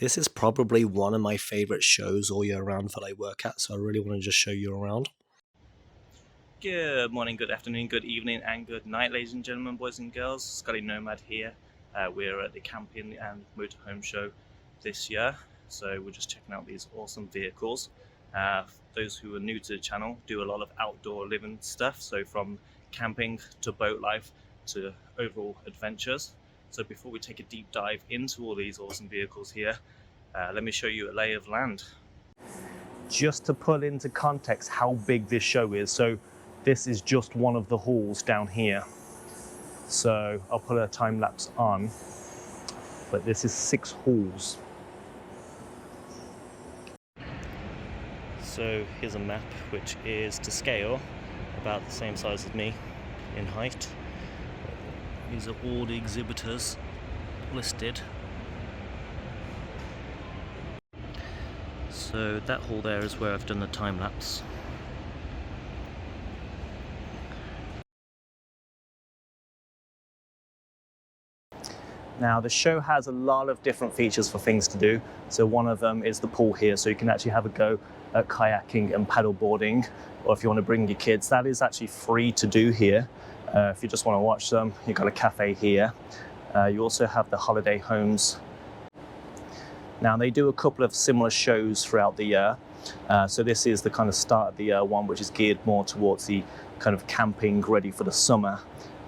This is probably one of my favorite shows all year round that I work at, so I really want to just show you around. Good morning, good afternoon, good evening, and good night, ladies and gentlemen, boys and girls. Scotty Nomad here. We're at the Camping and Motorhome show this year, so we're just checking out these awesome vehicles. Those who are new to the channel do a lot of outdoor living stuff, so from camping to boat life to overall adventures. So before we take a deep dive into all these awesome vehicles here, let me show you a lay of land. Just to put into context how big this show is, so this is just one of the halls down here. So I'll put a time lapse on, but this is 6 halls. So here's a map which is to scale about the same size as me in height. These are all the exhibitors listed. So that hall there is where I've done the time lapse. Now the show has a lot of different features for things to do. So one of them is the pool here, so you can actually have a go at kayaking and paddle boarding, or if you want to bring your kids, that is actually free to do here. If you just want to watch them, you've got a cafe here. You also have the holiday homes. Now they do a couple of similar shows throughout the year. So this is the kind of start of the year one, which is geared more towards the kind of camping ready for the summer.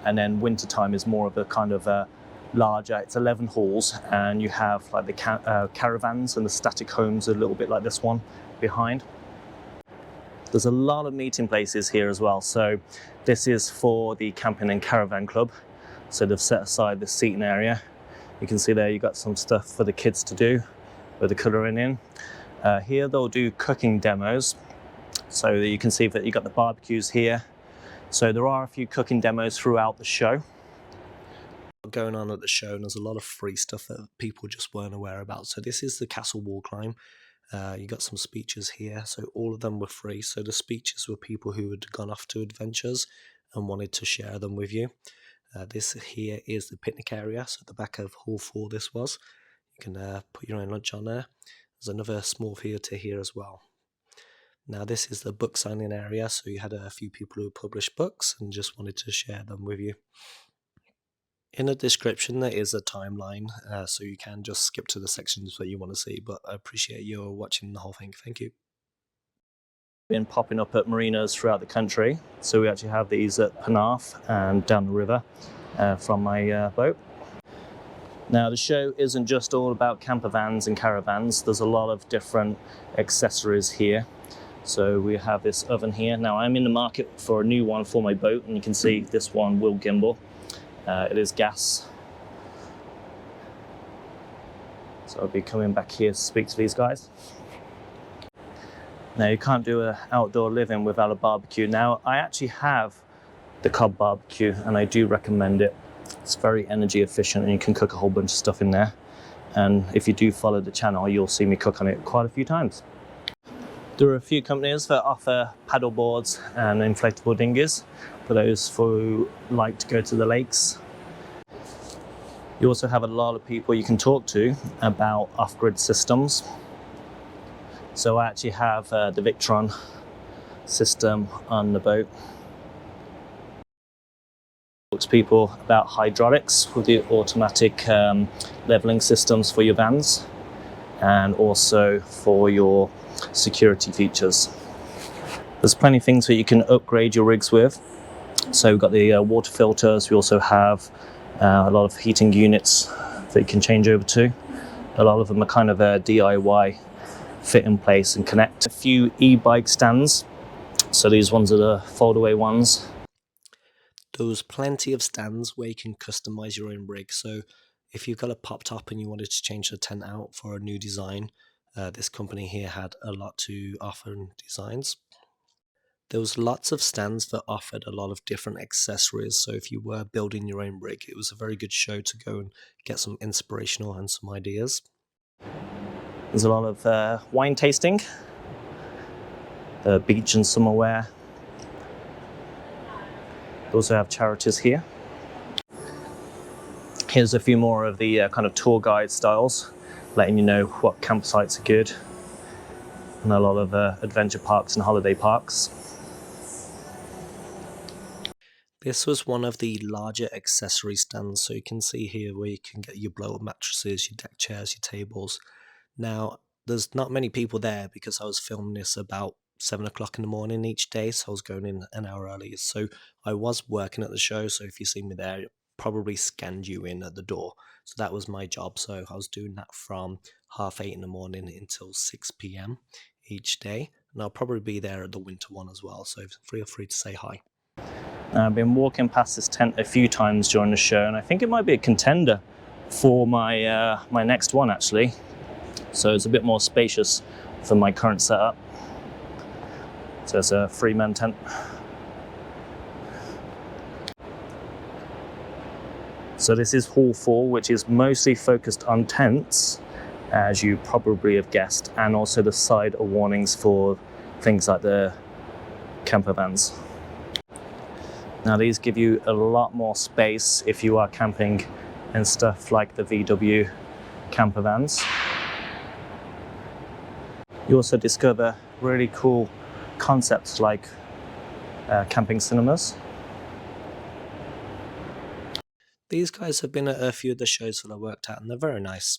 And then winter time is more of a kind of larger, it's 11 halls, and you have like the caravans and the static homes, a little bit like this one behind. There's a lot of meeting places here as well. So this is for the camping and caravan club. So they've set aside the seating area. You can see there you've got some stuff for the kids to do with the colouring in. Here they'll do cooking demos. So you can see that you've got the barbecues here. So there are a few cooking demos throughout the show. Going on at the show, and there's a lot of free stuff that people just weren't aware about. So this is the castle wall climb. You got some speeches here, so all of them were free. So the speeches were people who had gone off to adventures and wanted to share them with you. This here is the picnic area, so at the back of hall 4 this was. You can put your own lunch on there. There's another small theatre here as well. Now this is the book signing area, so you had a few people who published books and just wanted to share them with you. In the description there is a timeline, so you can just skip to the sections that you want to see, but I appreciate you watching the whole thing. Thank you. Been popping up at marinas throughout the country, so we actually have these at Penarth and down the river from my boat. Now the show isn't just all about camper vans and caravans, there's a lot of different accessories here. So we have this oven here. Now I'm in the market for a new one for my boat, and you can see this one will gimbal. It is gas. So I'll be coming back here to speak to these guys. Now you can't do an outdoor living without a barbecue. Now I actually have the Cobb barbecue and I do recommend it. It's very energy efficient and you can cook a whole bunch of stuff in there. And if you do follow the channel, you'll see me cook on it quite a few times. There are a few companies that offer paddle boards and inflatable dinghies for those who like to go to the lakes. You also have a lot of people you can talk to about off-grid systems. So I actually have the Victron system on the boat. Talk to people about hydraulics with the automatic leveling systems for your vans, and also for your security features. There's plenty of things that you can upgrade your rigs with. So we've got the water filters. We also have a lot of heating units that you can change over to. A lot of them are kind of DIY, fit in place and connect. A few e-bike stands. So these ones are the fold-away ones. There was plenty of stands where you can customize your own rig. So if you've got a pop top and you wanted to change the tent out for a new design, this company here had a lot to offer in designs. There was lots of stands that offered a lot of different accessories, so if you were building your own rig, it was a very good show to go and get some inspirational and some ideas. There's a lot of wine tasting, the beach and summer wear. We also have charities here. Here's a few more of the kind of tour guide styles. letting you know what campsites are good, and a lot of adventure parks and holiday parks. This was one of the larger accessory stands, so you can see here where you can get your blow-up mattresses, your deck chairs, your tables. Now, there's not many people there because I was filming this about 7 o'clock in the morning each day, so I was going in an hour early. So I was working at the show, so if you see me there, it probably scanned you in at the door. So that was my job. So I was doing that from 8:30 in the morning until 6 p.m. each day. And I'll probably be there at the winter one as well, so feel free to say hi. I've been walking past this tent a few times during the show, and I think it might be a contender for my my next one actually. So it's a bit more spacious for my current setup. So it's a 3-man tent. So this is Hall 4, which is mostly focused on tents, as you probably have guessed, and also the side warnings for things like the campervans. Now these give you a lot more space if you are camping in stuff like the VW campervans. You also discover really cool concepts like camping cinemas. These guys have been at a few of the shows that I worked at, and they're very nice.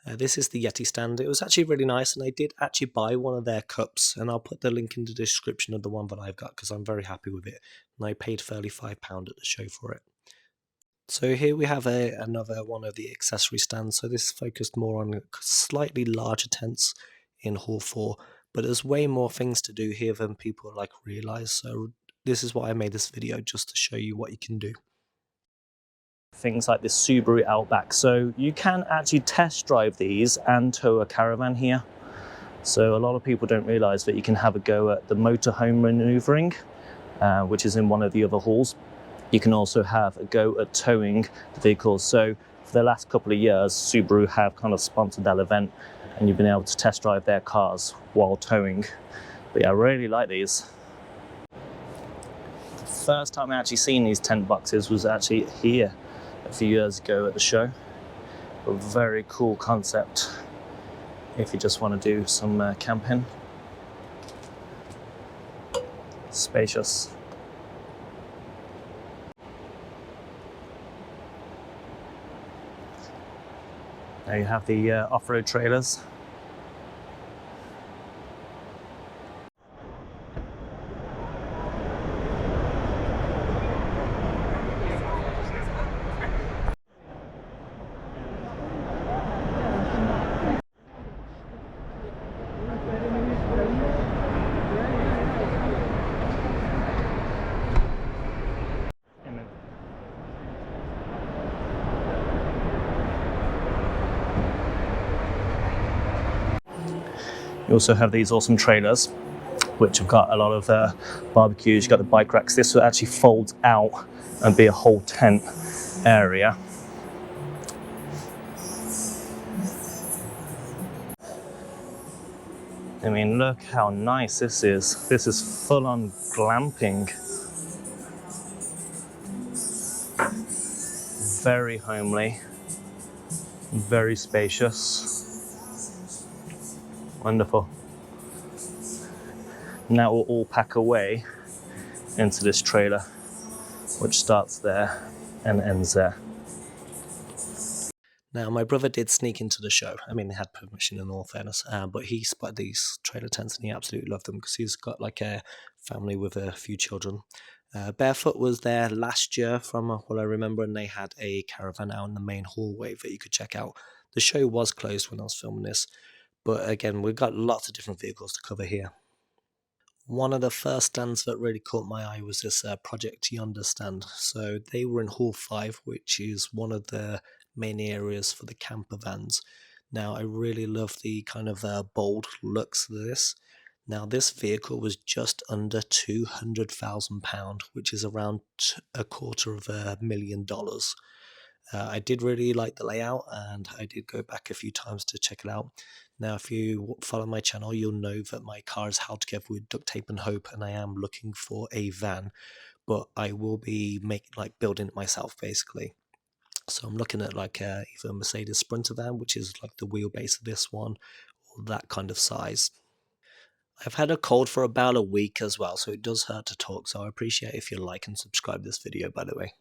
This is the Yeti stand. It was actually really nice, and I did actually buy one of their cups, and I'll put the link in the description of the one that I've got because I'm very happy with it, and I paid £35 at the show for it. So here we have another one of the accessory stands. So this focused more on slightly larger tents in Hall 4, but there's way more things to do here than people realize. So this is why I made this video, just to show you what you can do. Things like the Subaru Outback. So you can actually test drive these and tow a caravan here. So a lot of people don't realize that you can have a go at the motorhome maneuvering, which is in one of the other halls. You can also have a go at towing the vehicles. So for the last couple of years, Subaru have kind of sponsored that event, and you've been able to test drive their cars while towing. But yeah, I really like these. The first time I actually seen these tent boxes was actually here a few years ago at the show. A very cool concept if you just want to do some camping. Spacious. Now you have the off-road trailers. You also have these awesome trailers, which have got a lot of barbecues. You've got the bike racks. This will actually fold out and be a whole tent area. I mean, look how nice this is. This is full-on glamping. Very homely, very spacious. Wonderful. Now we'll all pack away into this trailer, which starts there and ends there. Now, my brother did sneak into the show. I mean, he had permission in all fairness, but he spotted these trailer tents and he absolutely loved them because he's got a family with a few children. Barefoot was there last year from what I remember, and they had a caravan out in the main hallway that you could check out. The show was closed when I was filming this, but again, we've got lots of different vehicles to cover here. One of the first stands that really caught my eye was this Project Yonder stand. So they were in Hall 5, which is one of the main areas for the camper vans. Now, I really love the kind of bold looks of this. Now, this vehicle was just under £200,000, which is around $250,000. I did really like the layout, and I did go back a few times to check it out. Now, if you follow my channel, you'll know that my car is held together with duct tape and hope, and I am looking for a van, but I will be building it myself, basically. So I'm looking at like either a Mercedes Sprinter van, which is like the wheelbase of this one, or that kind of size. I've had a cold for about a week as well, so it does hurt to talk, so I appreciate if you like and subscribe this video, by the way.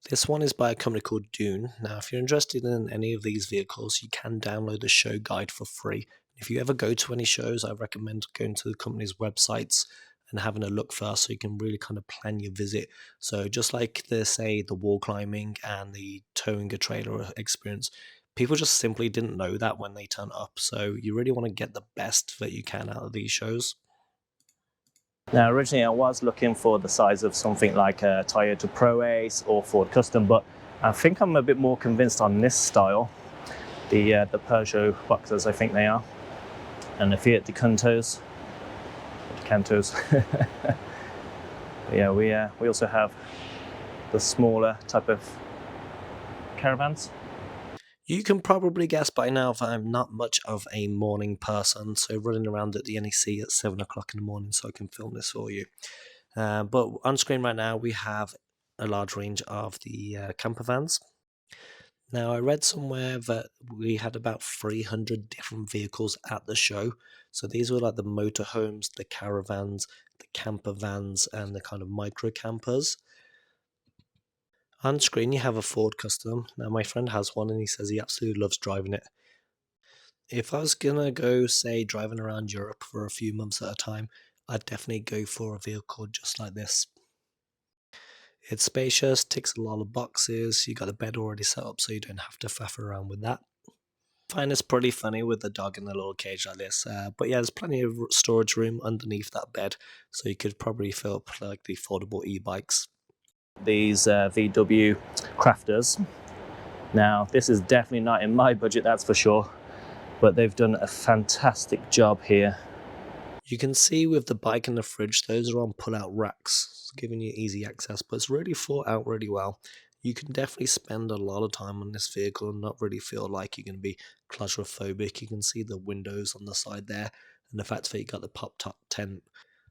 This one is by a company called Dune. Now, if you're interested in any of these vehicles, you can download the show guide for free. If you ever go to any shows, I recommend going to the company's websites and having a look first so you can really kind of plan your visit. So just like the wall climbing and the towing a trailer experience, people just simply didn't know that when they turn up. So you really want to get the best that you can out of these shows. Now, originally I was looking for the size of something like a Toyota Pro-Ace or Ford Custom, but I think I'm a bit more convinced on this style. The Peugeot Boxers, I think they are, and the Fiat Decantos. Yeah, we also have the smaller type of caravans. You can probably guess by now that I'm not much of a morning person, so running around at the NEC at 7 o'clock in the morning so I can film this for you. But on screen right now we have a large range of the campervans. Now I read somewhere that we had about 300 different vehicles at the show. So these were like the motorhomes, the caravans, the campervans, and the kind of micro campers. On screen, you have a Ford Custom. Now, my friend has one and he says he absolutely loves driving it. If I was gonna go, say, driving around Europe for a few months at a time, I'd definitely go for a vehicle just like this. It's spacious, ticks a lot of boxes, you got the bed already set up so you don't have to faff around with that. I find it's pretty funny with the dog in a little cage like this, but yeah, there's plenty of storage room underneath that bed, so you could probably fill up like the affordable e-bikes. These VW crafters. Now, this is definitely not in my budget, that's for sure, but they've done a fantastic job here. You can see with the bike and the fridge, those are on pull-out racks, giving you easy access, but it's really thought out really well. You can definitely spend a lot of time on this vehicle and not really feel like you're going to be claustrophobic. You can see the windows on the side there and the fact that you got the pop-top tent.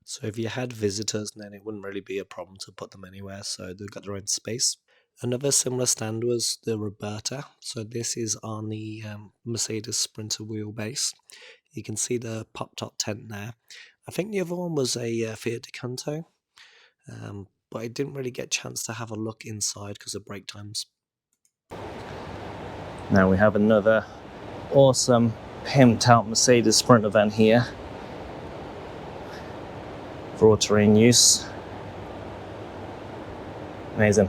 So if you had visitors, then it wouldn't really be a problem to put them anywhere, so they've got their own space. Another similar stand was the Roberta. So this is on the Mercedes Sprinter wheelbase. You can see the pop-top tent there. I think the other one was a Fiat Decanto, but I didn't really get a chance to have a look inside because of break times. Now we have another awesome pimped out Mercedes Sprinter van here for all-terrain use. Amazing.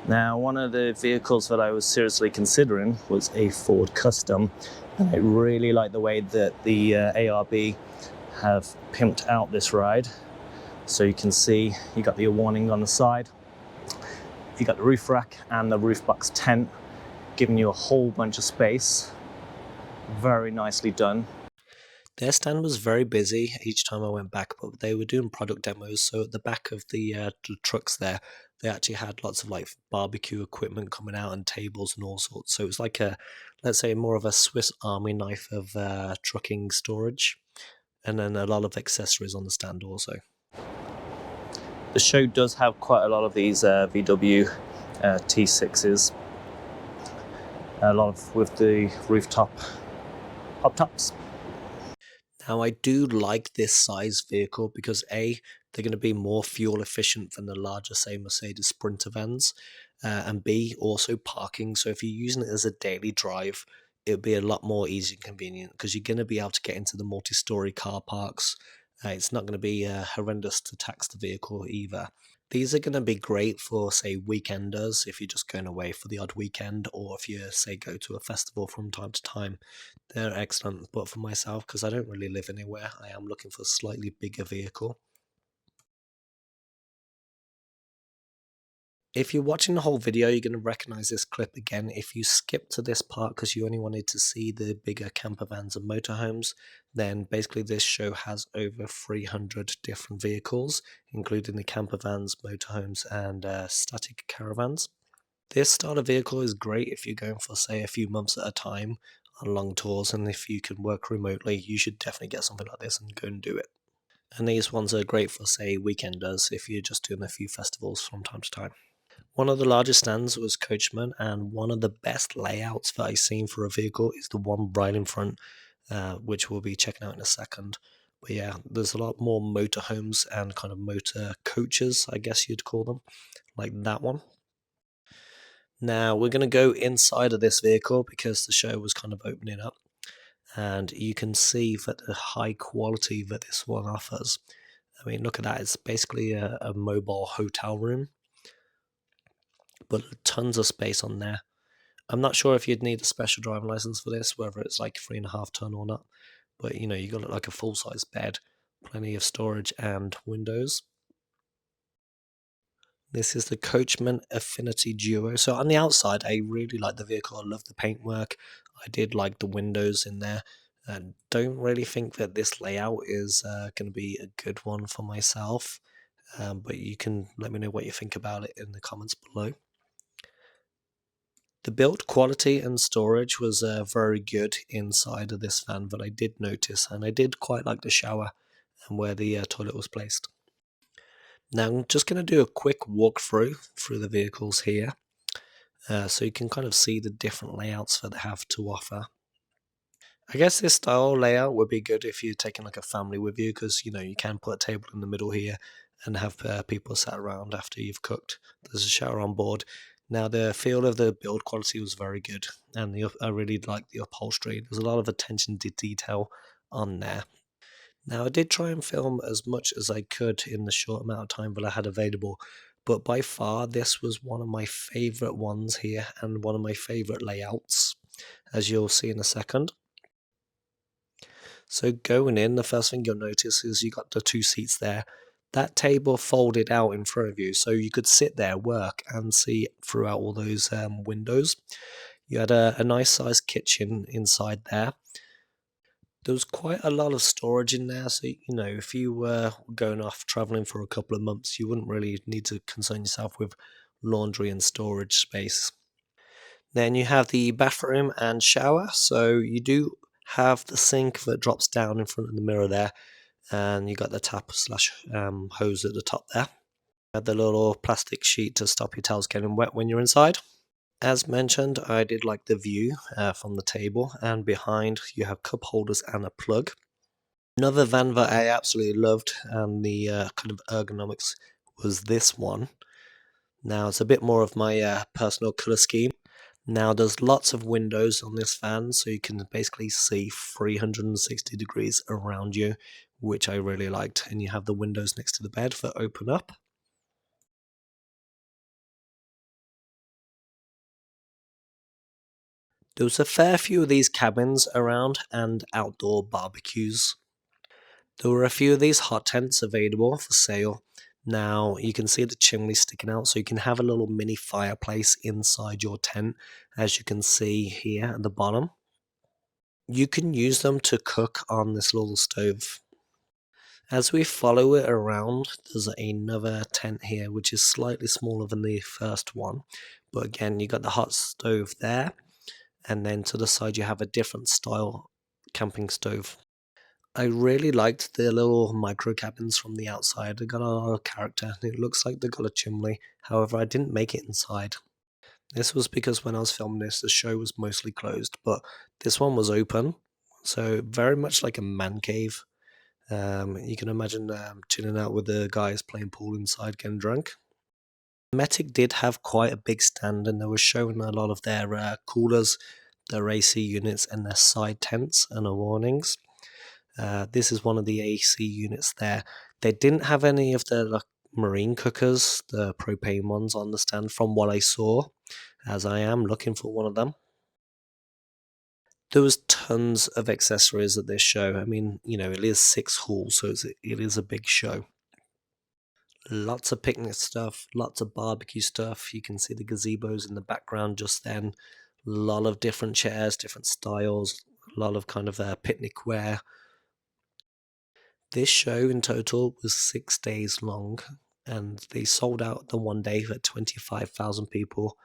Now, one of the vehicles that I was seriously considering was a Ford Custom, and I really like the way that the ARB have pimped out this ride. So you can see you got the awning on the side, you got the roof rack and the roof box tent, giving you a whole bunch of space. Very nicely done. Their stand was very busy each time I went back, but they were doing product demos. So at the back of the trucks there, they actually had lots of like barbecue equipment coming out and tables and all sorts. So it was like a, let's say, more of a Swiss Army knife of trucking storage, and then a lot of accessories on the stand also. The show does have quite a lot of these VW T6s, a lot of with the rooftop pop tops. Now, I do like this size vehicle because A, they're going to be more fuel efficient than the larger, say, Mercedes Sprinter vans, and B, also parking. So if you're using it as a daily drive, it'll be a lot more easy and convenient because you're going to be able to get into the multi-story car parks. It's not going to be horrendous to tax the vehicle either. These are going to be great for, say, weekenders if you're just going away for the odd weekend, or if you, say, go to a festival from time to time. They're excellent, but for myself, because I don't really live anywhere, I am looking for a slightly bigger vehicle. If you're watching the whole video, you're going to recognize this clip again. If you skip to this part because you only wanted to see the bigger campervans and motorhomes, then basically this show has over 300 different vehicles, including the campervans, motorhomes, and static caravans. This style of vehicle is great if you're going for, say, a few months at a time on long tours, and if you can work remotely, you should definitely get something like this and go and do it. And these ones are great for, say, weekenders if you're just doing a few festivals from time to time. One of the largest stands was Coachman, and one of the best layouts that I've seen for a vehicle is the one right in front, which we'll be checking out in a second. But yeah, there's a lot more motorhomes and kind of motor coaches, I guess you'd call them, like that one. Now we're going to go inside of this vehicle because the show was kind of opening up, and you can see that the high quality that this one offers. I mean, look at that. It's basically a mobile hotel room, but tons of space on there. I'm not sure if you'd need a special driving license for this, whether it's like 3.5 ton or not. But you know, you got like a full-size bed, plenty of storage and windows. This is the Coachman Affinity Duo. So on the outside, I really like the vehicle. I love the paintwork. I did like the windows in there. And don't really think that this layout is going to be a good one for myself. But you can let me know what you think about it in the comments below. The build quality and storage was very good inside of this van, but I did notice, and I did quite like the shower and where the toilet was placed. Now I'm just going to do a quick walkthrough through the vehicles here, so you can kind of see the different layouts that they have to offer. I guess this style layout would be good if you're taking like a family with you, because you know you can put a table in the middle here and have people sat around after you've cooked. There's a shower on board. Now the feel of the build quality was very good, and I really like the upholstery. There's a lot of attention to detail on there. Now I did try and film as much as I could in the short amount of time that I had available, but by far this was one of my favourite ones here and one of my favourite layouts, as you'll see in a second. So going in, the first thing you'll notice is you got the 2 seats there. That table folded out in front of you, so you could sit there, work, and see throughout all those windows. You had a nice sized kitchen inside there. There was quite a lot of storage in there, so you know, if you were going off traveling for a couple of months, you wouldn't really need to concern yourself with laundry and storage space. Then you have the bathroom and shower, so you do have the sink that drops down in front of the mirror there, and you got the tap slash hose at the top there. The little plastic sheet to stop your towels getting wet when you're inside. As mentioned, I did like the view from the table, and behind you have cup holders and a plug. Another van that I absolutely loved, and the kind of ergonomics, was this one. Now it's a bit more of my personal colour scheme. Now there's lots of windows on this van, so you can basically see 360 degrees around you, which I really liked. And you have the windows next to the bed that open up. There was a fair few of these cabins around and outdoor barbecues. There were a few of these hot tents available for sale. Now you can see the chimney sticking out, so you can have a little mini fireplace inside your tent, as you can see here at the bottom. You can use them to cook on this little stove. As we follow it around, there's another tent here, which is slightly smaller than the first one. But again, you got the hot stove there, and then to the side you have a different style camping stove. I really liked the little micro cabins from the outside. They got a lot of character. It looks like they got a chimney. However, I didn't make it inside. This was because when I was filming this, the show was mostly closed, but this one was open. So very much like a man cave. You can imagine chilling out with the guys playing pool inside, getting drunk. Metic did have quite a big stand, and they were showing a lot of their coolers, their AC units, and their side tents and warnings. This is one of the AC units there. They didn't have any of the marine cookers, the propane ones, on the stand from what I saw, as I am looking for one of them. There was tons of accessories at this show. I mean, you know, it is 6 halls, so it is a big show. Lots of picnic stuff, lots of barbecue stuff. You can see the gazebos in the background just then. A lot of different chairs, different styles, a lot of kind of picnic wear. This show in total was 6 days long, and they sold out the one day for 25,000 people.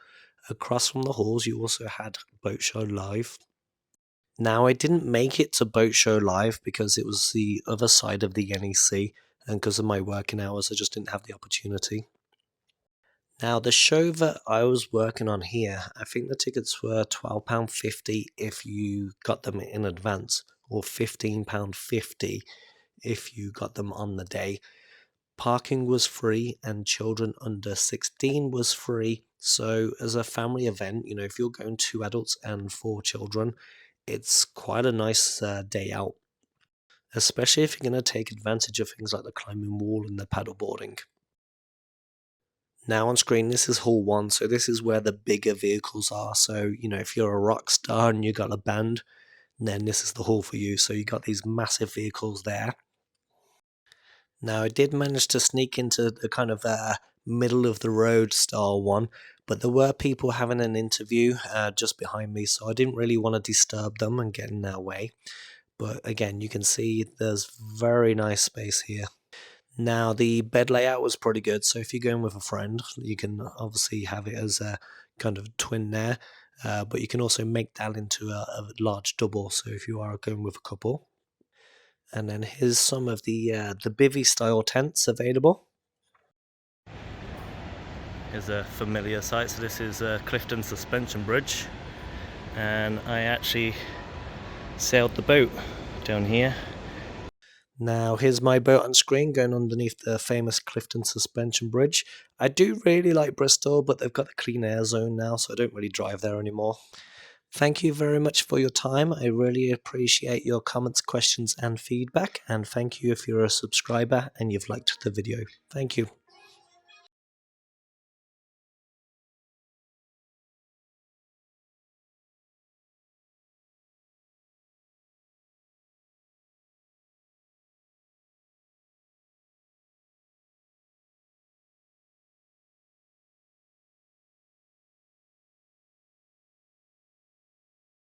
Across from the halls, you also had Boat Show Live. Now, I didn't make it to Boat Show Live because it was the other side of the NEC, and because of my working hours, I just didn't have the opportunity. Now, the show that I was working on here, I think the tickets were £12.50 if you got them in advance, or £15.50 if you got them on the day. Parking was free and children under 16 was free. So as a family event, if you're going 2 adults and 4 children, it's quite a nice day out, especially if you're going to take advantage of things like the climbing wall and the paddleboarding. Now on screen, this is Hall 1, so this is where the bigger vehicles are. So, if you're a rock star and you got a band, then this is the hall for you. So you got these massive vehicles there. Now, I did manage to sneak into the kind of middle of the road style one, but there were people having an interview just behind me, so I didn't really want to disturb them and get in their way. But again, you can see there's very nice space here. Now, the bed layout was pretty good, so if you're going with a friend, you can obviously have it as a kind of twin there, but you can also make that into a large double, so if you are going with a couple. And then here's some of the bivvy style tents available. Here's a familiar site. So this is Clifton Suspension Bridge, and I actually sailed the boat down here. Now here's my boat on screen going underneath the famous Clifton Suspension Bridge. I do really like Bristol, but they've got the clean air zone now, so I don't really drive there anymore. Thank you very much for your time. I really appreciate your comments, questions, and feedback. And thank you if you're a subscriber and you've liked the video. Thank you.